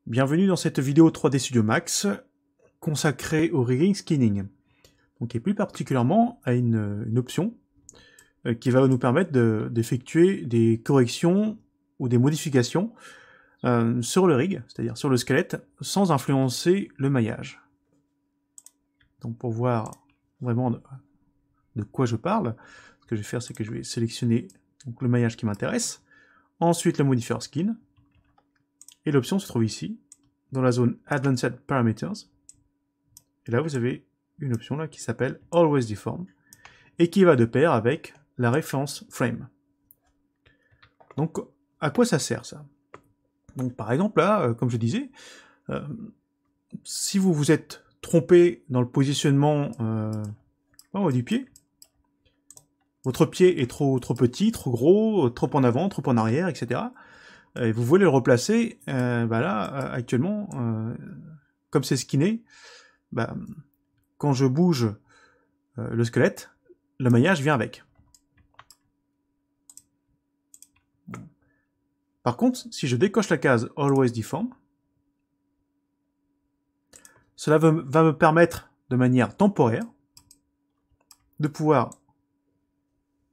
Bienvenue dans cette vidéo 3D Studio Max consacrée au rigging skinning, donc et plus particulièrement à une option qui va nous permettre d'effectuer des corrections ou des modifications sur le rig, c'est-à-dire sur le squelette, sans influencer le maillage. Donc pour voir vraiment de quoi je parle, ce que je vais faire, c'est que je vais sélectionner donc, le maillage qui m'intéresse, ensuite le modifier skin, et l'option se trouve ici, dans la zone Advanced Parameters. Et là, vous avez une option là qui s'appelle Always Deform, et qui va de pair avec la référence frame. Donc, à quoi ça sert ça? Donc, par exemple, là, comme je disais, si vous vous êtes trompé dans le positionnement du pied, votre pied est trop petit, trop gros, trop en avant, trop en arrière, etc. Et vous voulez le replacer, là, actuellement, comme c'est skinné, quand je bouge le squelette, le maillage vient avec. Par contre, si je décoche la case Always Deform, cela va me permettre, de manière temporaire, de pouvoir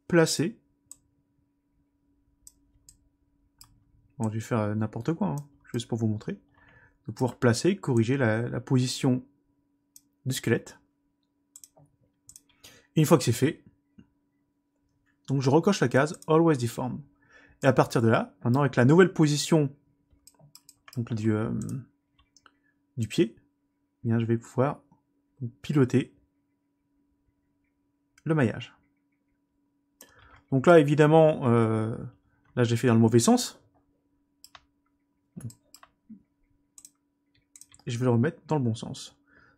placer. Bon, je vais faire n'importe quoi, hein, juste pour vous montrer. De pouvoir placer, corriger la position du squelette. Et une fois que c'est fait, donc je recoche la case Always Deform. Et à partir de là, maintenant avec la nouvelle position donc, du pied, eh bien, je vais pouvoir piloter le maillage. Donc là, évidemment, là j'ai fait dans le mauvais sens. Et je vais le remettre dans le bon sens.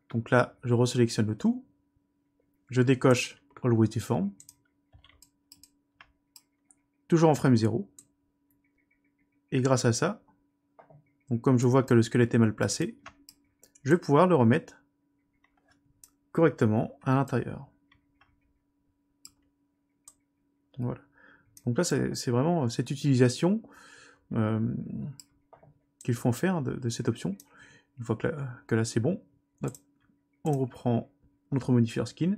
Donc là, je resélectionne le tout. Je décoche Always Deform. Toujours en frame 0. Et grâce à ça, donc comme je vois que le squelette est mal placé, je vais pouvoir le remettre correctement à l'intérieur. Voilà. Donc là, c'est vraiment cette utilisation qu'il faut en faire de cette option. Une fois que là c'est bon, hop, on reprend notre modifier skin,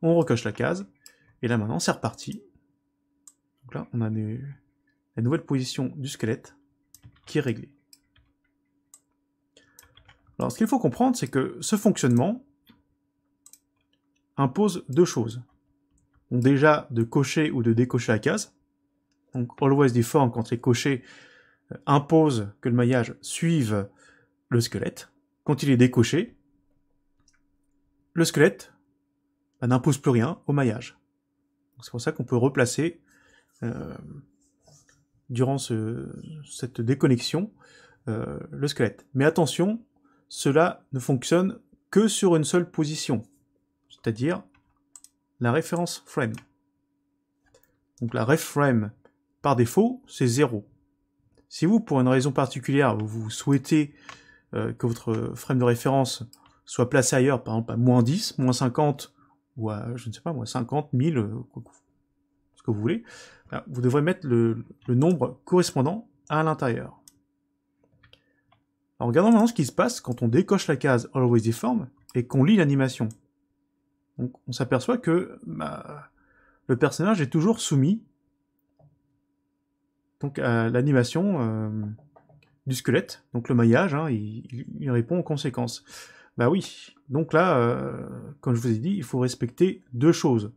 on recoche la case, et là maintenant c'est reparti. Donc là, on a la nouvelle position du squelette qui est réglée. Alors ce qu'il faut comprendre, c'est que ce fonctionnement impose deux choses. Donc déjà, de cocher ou de décocher la case. Donc Always Deform, quand c'est coché, impose que le maillage suive le squelette. Quand il est décoché, le squelette n'impose plus rien au maillage. C'est pour ça qu'on peut replacer durant cette déconnexion le squelette. Mais attention, cela ne fonctionne que sur une seule position, c'est-à-dire la référence frame. Donc la ref frame, par défaut, c'est 0. Si vous, pour une raison particulière, vous souhaitez que votre frame de référence soit placé ailleurs, par exemple à moins 10, moins 50, ou à, je ne sais pas, moins 50, 1000, ce que vous voulez, vous devrez mettre le nombre correspondant à l'intérieur. Alors regardons maintenant ce qui se passe quand on décoche la case Always Deform et qu'on lit l'animation. Donc on s'aperçoit que le personnage est toujours soumis donc, à l'animation du squelette, donc le maillage, hein, il répond aux conséquences. Bah oui, donc là, comme je vous ai dit, il faut respecter deux choses.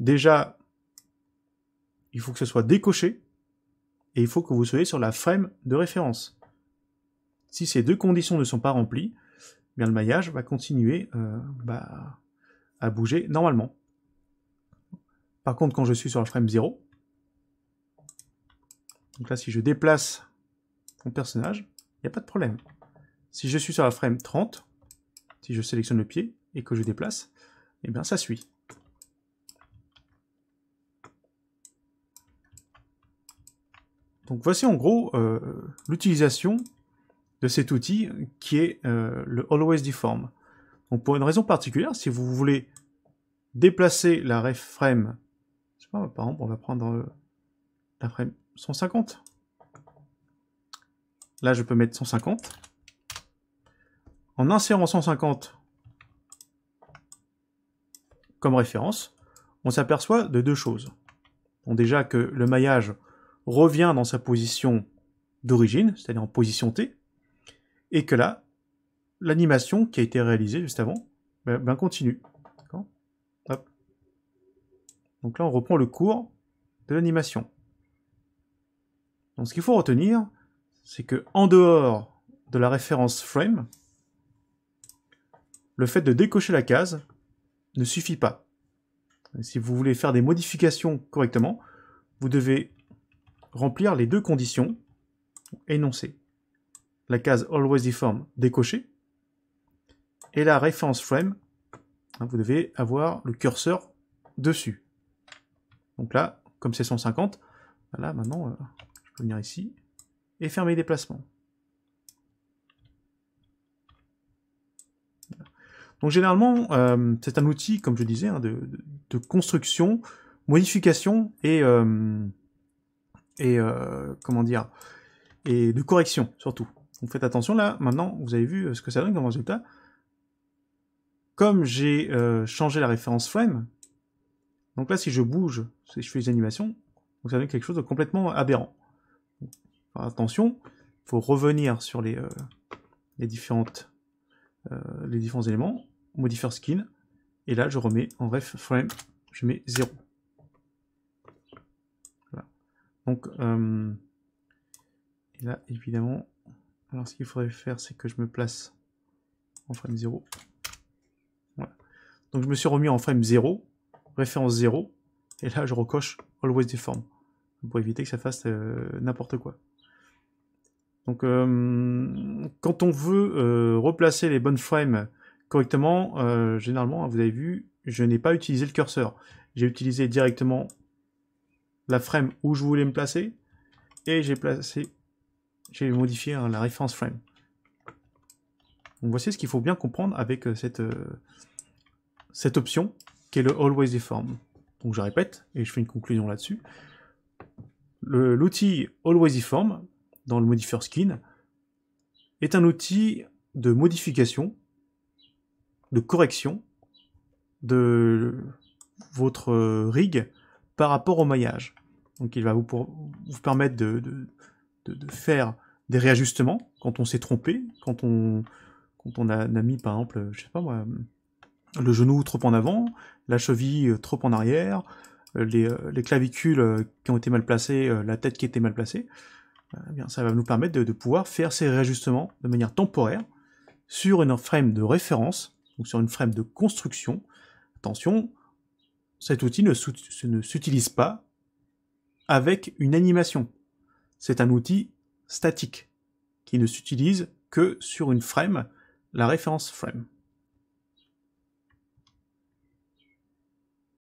Déjà, il faut que ce soit décoché, et il faut que vous soyez sur la frame de référence. Si ces deux conditions ne sont pas remplies, eh bien le maillage va continuer à bouger normalement. Par contre, quand je suis sur la frame 0, donc là, si je déplace mon personnage, il n'y a pas de problème. Si je suis sur la frame 30, si je sélectionne le pied et que je déplace, eh bien ça suit. Donc voici en gros l'utilisation de cet outil qui est le Always Deform. Donc pour une raison particulière, si vous voulez déplacer la ref frame, je sais pas, par exemple, on va prendre la frame 150. Là, je peux mettre 150. en insérant 150 comme référence, on s'aperçoit de deux choses. Donc déjà que le maillage revient dans sa position d'origine, c'est-à-dire en position T, et que là, l'animation qui a été réalisée juste avant, continue. Hop. Donc là, on reprend le cours de l'animation. Donc ce qu'il faut retenir, c'est que en dehors de la référence frame, le fait de décocher la case ne suffit pas. Si vous voulez faire des modifications correctement, vous devez remplir les deux conditions énoncées. La case Always Deform décochée et la référence frame, vous devez avoir le curseur dessus. Donc là, comme c'est 150, là maintenant, je peux venir ici et faire mes déplacements. Donc généralement, c'est un outil, comme je disais, de construction, modification et comment dire, et de correction surtout. Donc faites attention là. Maintenant, vous avez vu ce que ça donne comme résultat. Comme j'ai changé la référence frame, donc là, si je bouge, si je fais les animations, donc ça donne quelque chose de complètement aberrant. Alors, attention, il faut revenir sur les différents éléments, modifier skin, et là je remets en ref frame, je mets 0. Voilà. Donc, et là évidemment, alors ce qu'il faudrait faire, c'est que je me place en frame 0. Voilà. Donc je me suis remis en frame 0, référence 0, et là je recoche Always Deform, pour éviter que ça fasse n'importe quoi. Donc quand on veut replacer les bonnes frames correctement, généralement, vous avez vu, je n'ai pas utilisé le curseur. J'ai utilisé directement la frame où je voulais me placer, et j'ai modifié la référence frame. Donc voici ce qu'il faut bien comprendre avec cette option, qui est le Always Deform. Donc je répète, et je fais une conclusion là-dessus. L'outil Always Deform, dans le modifier skin, est un outil de modification, de correction de votre rig par rapport au maillage. Donc il va vous permettre de faire des réajustements quand on s'est trompé, quand on a mis par exemple, je sais pas moi, le genou trop en avant, la cheville trop en arrière, les clavicules qui ont été mal placées, la tête qui était mal placée. Eh bien, ça va nous permettre de pouvoir faire ces réajustements de manière temporaire sur une frame de référence, donc sur une frame de construction. Attention, cet outil ne s'utilise pas avec une animation. C'est un outil statique qui ne s'utilise que sur une frame, la référence frame.